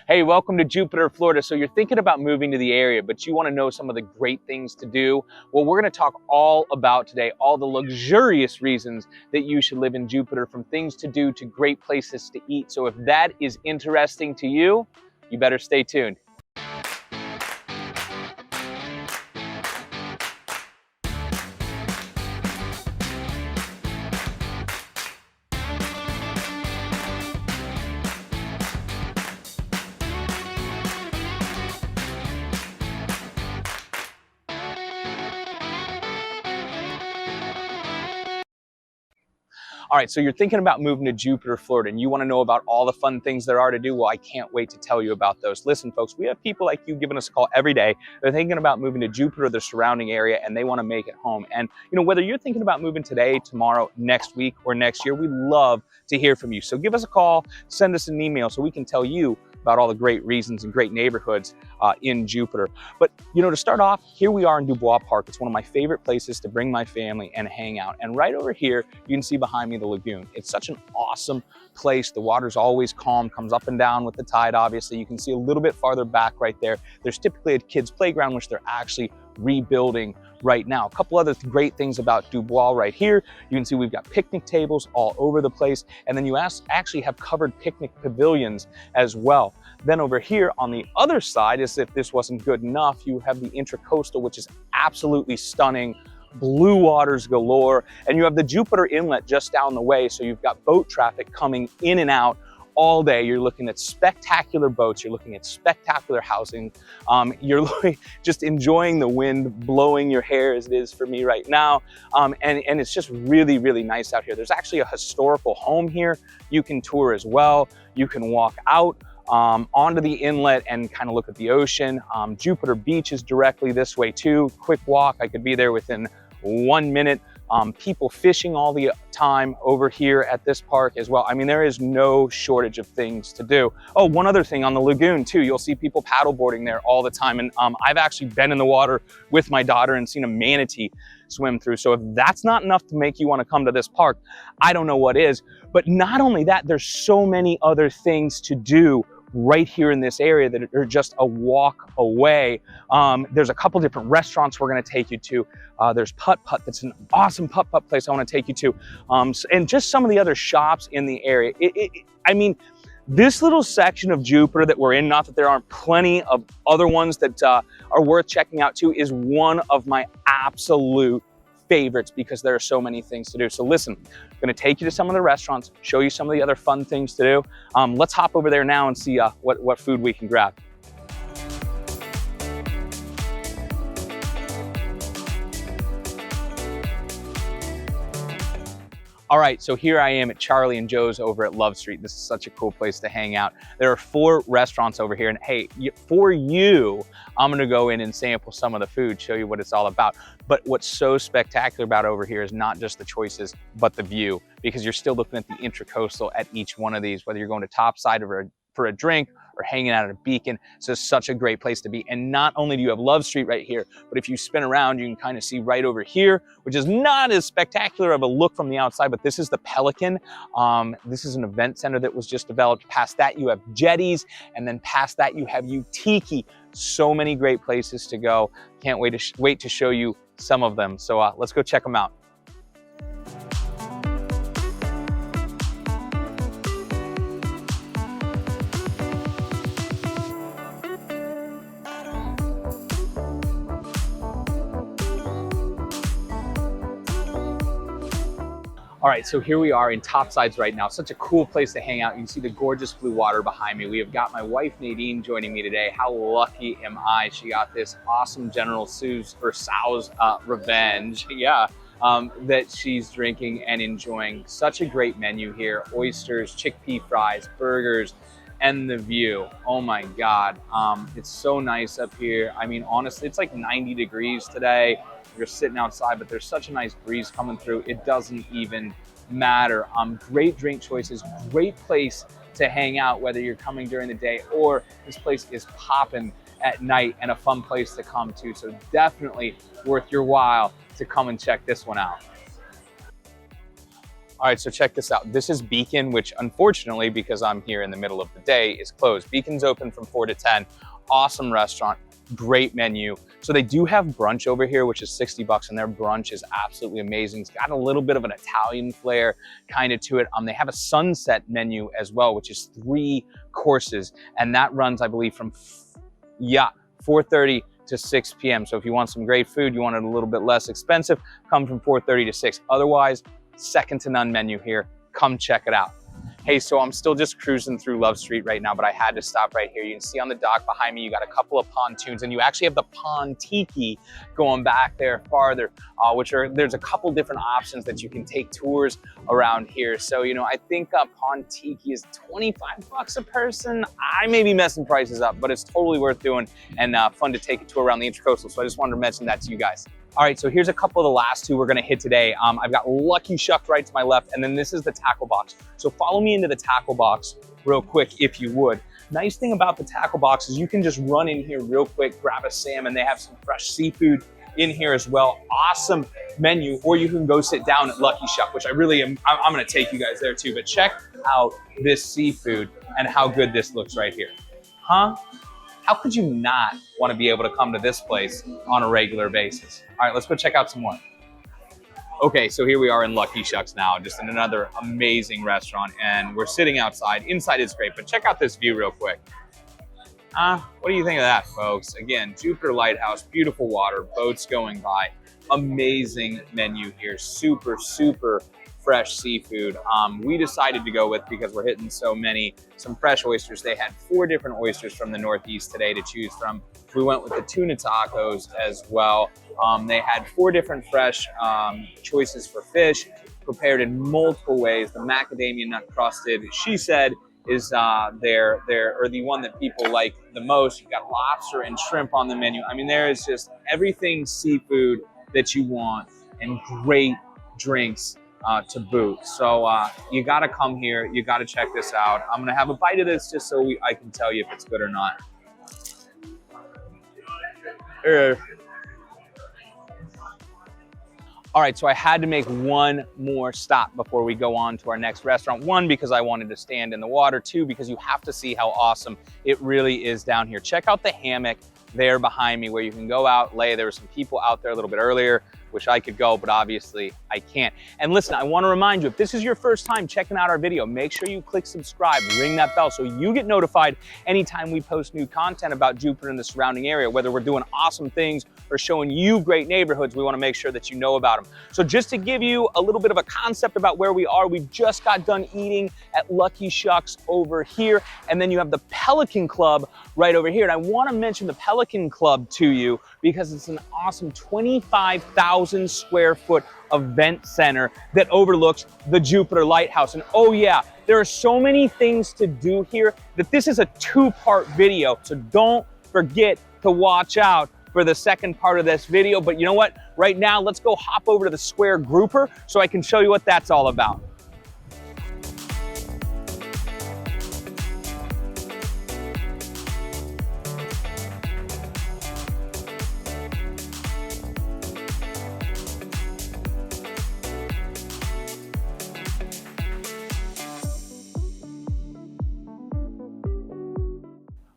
Hey, welcome to Jupiter, Florida. So you're thinking about moving to the area, but you want to know some of the great things to do? Well, we're going to talk all about today, all the luxurious reasons that you should live in Jupiter, from things to do to great places to eat. So if that is interesting to you, you better stay tuned. All right, so you're thinking about moving to Jupiter, Florida, and you want to know about all the fun things there are to do? Well, I can't wait to tell you about those. Listen, folks, we have people like you giving us a call every day. They're thinking about moving to Jupiter, the surrounding area, and they want to make it home. And, you know, whether you're thinking about moving today, tomorrow, next week, or next year, we love to hear from you. So give us a call, send us an email so we can tell you about all the great reasons and great neighborhoods in Jupiter. But, you know, to start off, here we are in DuBois Park. It's one of my favorite places to bring my family and hang out. And right over here, you can see behind me the lagoon. It's such an awesome place. The water's always calm, comes up and down with the tide, obviously. You can see a little bit farther back right there. There's typically a kid's playground, which they're actually rebuilding right now. A couple other great things about DuBois right here. You can see we've got picnic tables all over the place, and then you actually have covered picnic pavilions as well. Then over here on the other side, as if this wasn't good enough, you have the Intracoastal, which is absolutely stunning. Blue waters galore, and you have the Jupiter Inlet just down the way, so you've got boat traffic coming in and out all day. You're looking at spectacular boats, you're looking at spectacular housing, you're just enjoying the wind blowing your hair as it is for me right now, and it's just really, really nice out here. There's actually a historical home here you can tour as well. You can walk out onto the inlet and kind of look at the ocean. Jupiter Beach is directly this way too. Quick walk, I could be there within 1 minute. People fishing all the time over here at this park as well. I mean, there is no shortage of things to do. Oh, one other thing on the lagoon too, you'll see people paddleboarding there all the time. And I've actually been in the water with my daughter and seen a manatee swim through. So if that's not enough to make you want to come to this park, I don't know what is. But not only that, there's so many other things to do right here in this area that are just a walk away. There's a couple different restaurants we're going to take you to. There's Putt Putt, that's an awesome putt place I want to take you to. And just some of the other shops in the area. I mean, this little section of Jupiter that we're in, not that there aren't plenty of other ones that are worth checking out too, is one of my absolute favorites because there are so many things to do. So listen, I'm going to take you to some of the restaurants, show you some of the other fun things to do. Let's hop over there now and see what food we can grab. All right, so here I am at Charlie and Joe's over at Love Street. This is such a cool place to hang out. There are 4 restaurants over here, and hey, for you, I'm gonna go in and sample some of the food, show you what it's all about. But what's so spectacular about over here is not just the choices, but the view, because you're still looking at the Intracoastal at each one of these, whether you're going to Topside for a drink or hanging out at a beacon. So it's such a great place to be. And not only do you have Love Street right here, but if you spin around, you can kind of see right over here, which is not as spectacular of a look from the outside, but this is the Pelican. This is an event center that was just developed. Past that, you have jetties, and then past that, you have Utiki. So many great places to go. Can't wait to show you some of them. So let's go check them out. All right, so here we are in Topsides right now. Such a cool place to hang out. You can see the gorgeous blue water behind me. We have got my wife Nadine joining me today. How lucky am I? She got this awesome General Tso's Revenge, that she's drinking and enjoying. Such a great menu here. Oysters, chickpea fries, burgers, and the view. Oh my God, it's so nice up here. I mean, honestly, it's like 90 degrees today. You're sitting outside, but there's such a nice breeze coming through. It doesn't even matter. Great drink choices, great place to hang out, whether you're coming during the day or this place is popping at night and a fun place to come to. So definitely worth your while to come and check this one out. All right, so check this out. This is Beacon, which unfortunately, because I'm here in the middle of the day, is closed. Beacon's open from 4 to 10. Awesome restaurant, great menu. So they do have brunch over here, which is 60 bucks, and their brunch is absolutely amazing. It's got a little bit of an Italian flair kind of to it. They have a sunset menu as well, which is 3 courses, and that runs, I believe, from 4:30 to 6 p.m. So if you want some great food, you want it a little bit less expensive, come from 4:30 to 6. Otherwise, second to none menu here. Come check it out. Hey, so I'm still just cruising through Love Street right now, but I had to stop right here. You can see on the dock behind me, you got a couple of pontoons, and you actually have the Pond Tiki going back there farther, there's a couple different options that you can take tours around here. So, you know, I think Pond Tiki is 25 bucks a person. I may be messing prices up, but it's totally worth doing and fun to take a tour around the Intracoastal. So I just wanted to mention that to you guys. All right, so here's a couple of the last 2 we're gonna hit today. I've got Lucky Shuck right to my left, and then this is the Tacklebox. So follow me into the Tacklebox real quick, if you would. Nice thing about the Tacklebox is you can just run in here real quick, grab a salmon. They have some fresh seafood in here as well. Awesome menu, or you can go sit down at Lucky Shuck, which I'm gonna take you guys there too, but check out this seafood and how good this looks right here. Huh? How could you not want to be able to come to this place on a regular basis? All right, let's go check out some more. Okay, so here we are in Lucky Shucks now, just in another amazing restaurant, and we're sitting outside. Inside is great, but check out this view real quick. What do you think of that, folks? Again, Jupiter Lighthouse, beautiful water, boats going by, amazing menu here, super, super fresh seafood. We decided to go with, because we're hitting some fresh oysters. They had 4 different oysters from the Northeast today to choose from. We went with the tuna tacos as well. They had 4 different fresh choices for fish, prepared in multiple ways. The macadamia nut crusted, she said, is the one that people like the most. You've got lobster and shrimp on the menu. I mean, there is just everything seafood that you want, and great drinks to boot. So you gotta come here, you gotta check this out. I'm gonna have a bite of this just so I can tell you if it's good or not. All right, so I had to make one more stop before we go on to our next restaurant. 1, because I wanted to stand in the water. 2, because you have to see how awesome it really is down here. Check out the hammock there behind me where you can go out, lay. There were some people out there a little bit earlier. Wish I could go, but obviously I can't. And listen, I want to remind you, if this is your first time checking out our video, make sure you click subscribe, ring that bell so you get notified anytime we post new content about Jupiter and the surrounding area. Whether we're doing awesome things or showing you great neighborhoods, we want to make sure that you know about them. So just to give you a little bit of a concept about where we are, we just got done eating at Lucky Shucks over here, and then you have the Pelican Club right over here. And I want to mention the Pelican Club to you because it's an awesome 25,000 square foot event center that overlooks the Jupiter Lighthouse. And oh yeah, there are so many things to do here that this is a 2-part video. So don't forget to watch out for the second part of this video. But you know what? Right now, let's go hop over to the Square Grouper so I can show you what that's all about.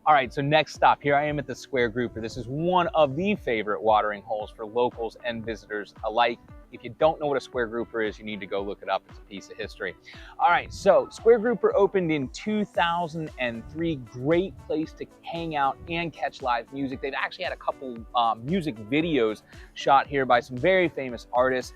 All right, so next stop, here I am at the Square Grouper. This is one of the favorite watering holes for locals and visitors alike. If you don't know what a Square Grouper is, you need to go look it up. It's a piece of history. All right, so Square Grouper opened in 2003. Great place to hang out and catch live music. They've actually had a couple music videos shot here by some very famous artists.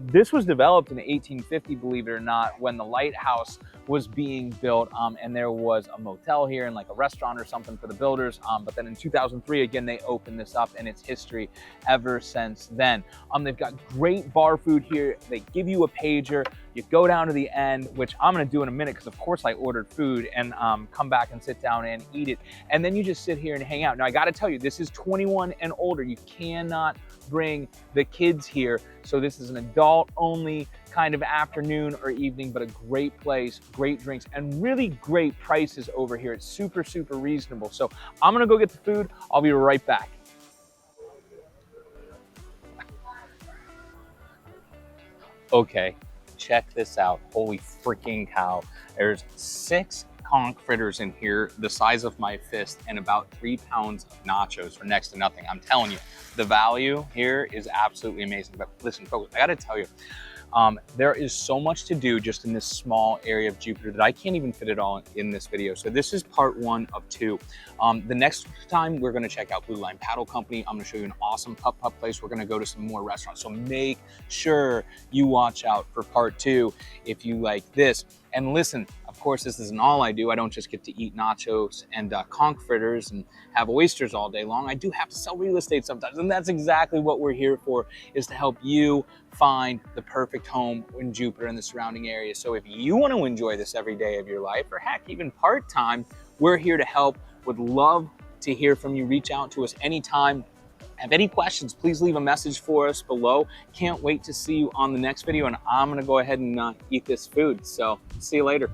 This was developed in 1850, believe it or not, when the lighthouse was being built, and there was a motel here and like a restaurant or something for the builders. But then in 2003, again, they opened this up, and it's history ever since then. They've got great bar food here. They give you a pager. You go down to the end, which I'm gonna do in a minute because of course I ordered food, and come back and sit down and eat it. And then you just sit here and hang out. Now I gotta tell you, this is 21 and older. You cannot bring the kids here. So this is an adult only kind of afternoon or evening, but a great place, great drinks, and really great prices over here. It's super, super reasonable. So I'm gonna go get the food. I'll be right back. Okay, check this out. Holy freaking cow. There's 6 conch fritters in here, the size of my fist, and about 3 pounds of nachos for next to nothing. I'm telling you, the value here is absolutely amazing. But listen, folks, I gotta tell you, there is so much to do just in this small area of Jupiter that I can't even fit it all in this video. So this is part 1 of 2. The next time we're gonna check out Blue Line Paddle Company. I'm gonna show you an awesome pup place. We're gonna go to some more restaurants. So make sure you watch out for part 2 if you like this. And listen, of course, this isn't all I do. I don't just get to eat nachos and conch fritters and have oysters all day long. I do have to sell real estate sometimes, and that's exactly what we're here for, is to help you find the perfect home in Jupiter and the surrounding area. So if you want to enjoy this every day of your life, or heck, even part-time, we're here to help. Would love to hear from you. Reach out to us anytime. Have any questions, please leave a message for us below. Can't wait to see you on the next video, and I'm gonna go ahead and eat this food. So see you later.